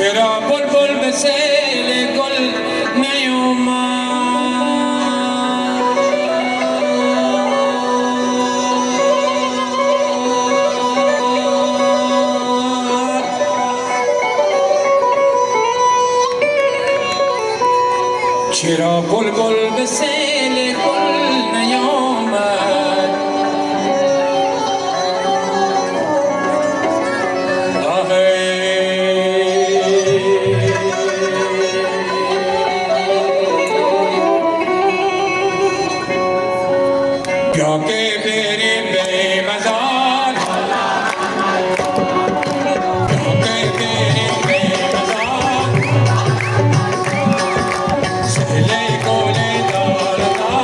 چرا بلبل به سیل گل نیومد چرا بلبل به سیل گل نیومد بیا که بریم به مزار بیا که بریم به مزار سیل گل دارتا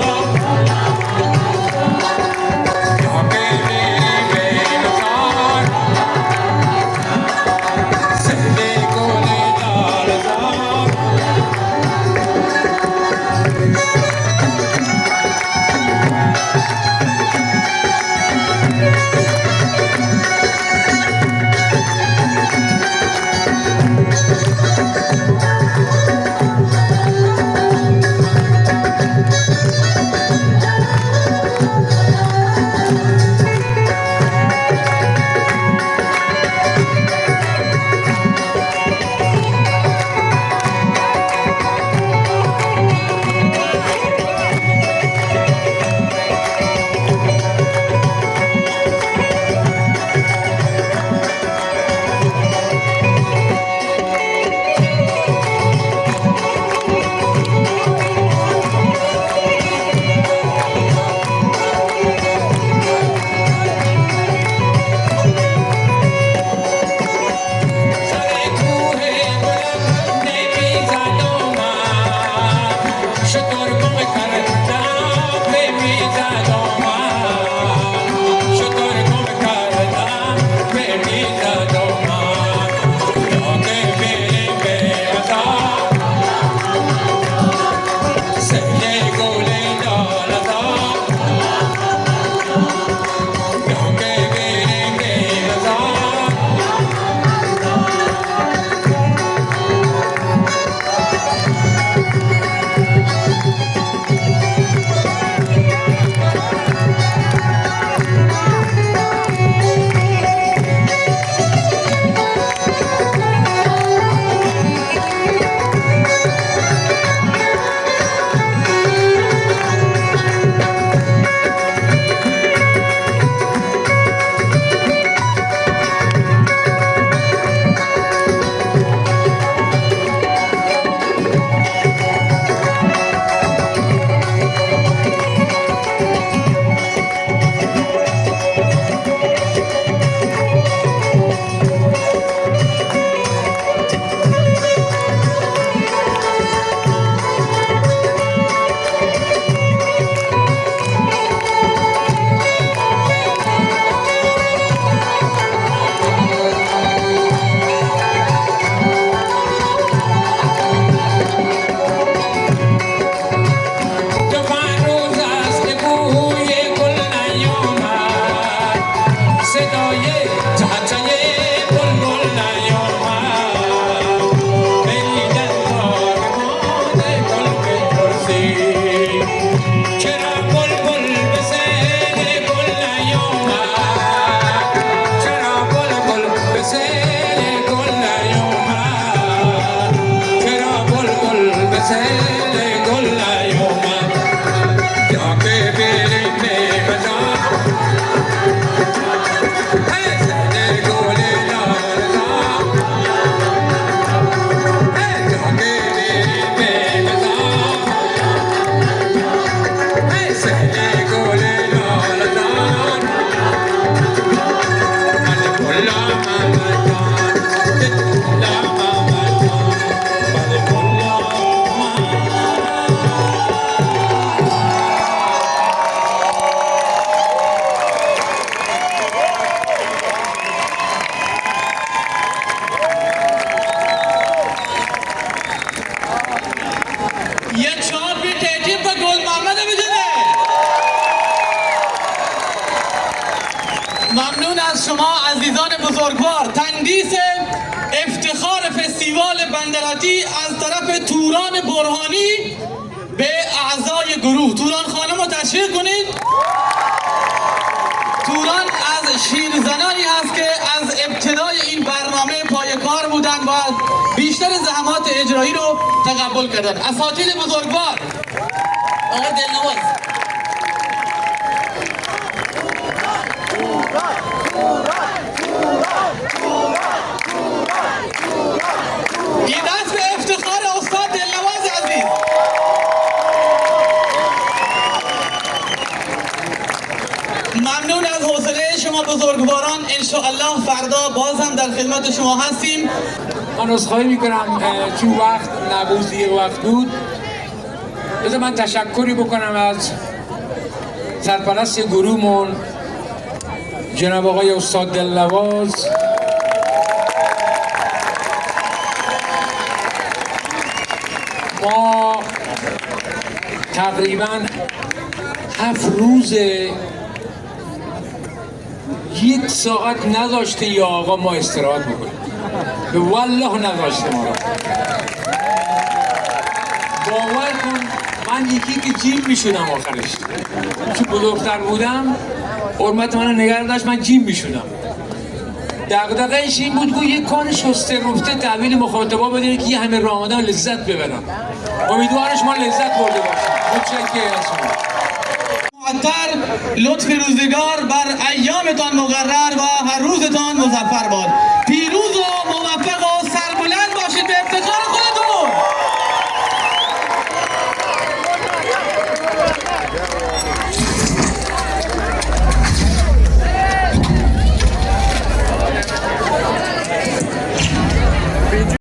از شما عزیزان بزرگوار تندیس افتخار فستیوال بندراتی از طرف توران برهانی به اعضای گروه. توران خانم رو تشویق کنید. توران از شیرزنانی هست که از ابتدای این برنامه پای کار بودن و بیشتر زحمات اجرایی رو تقبل کردن. اساتید بزرگوار آقای دلنواز، این دست به افتخار استاد دلنواز عزیز. ممنون از حوصله شما بزرگواران. انشاءالله فردا باز هم در خدمت شما هستیم. من عذرخواهی میکنم چون وقت نبود، وقت بود. بذار من تشکری بکنم از سرپرست گروهمون جناب آقای استاد دلنواز. ما تقریبا 7 روز 1 ساعت نذاشته یا آقا ما استراحت بکنیم. به والله نذاشته ما رو. باور کن من یکی که جیم میشونم آخرش، چون بزرگتر بودم حرمت منو نگه داشت، من جیم میشونم. دغدغه‌اش این بود که یک کان شسته رفته تحویل مخاطبا بدونه که یه همه راه آمدن لذت ببرم. امیدوارش ما لذت برده باشیم. متشکرم از شما. معطر لطف روزگار بر ایامتان مقرر و هر روزتان مظفر باد.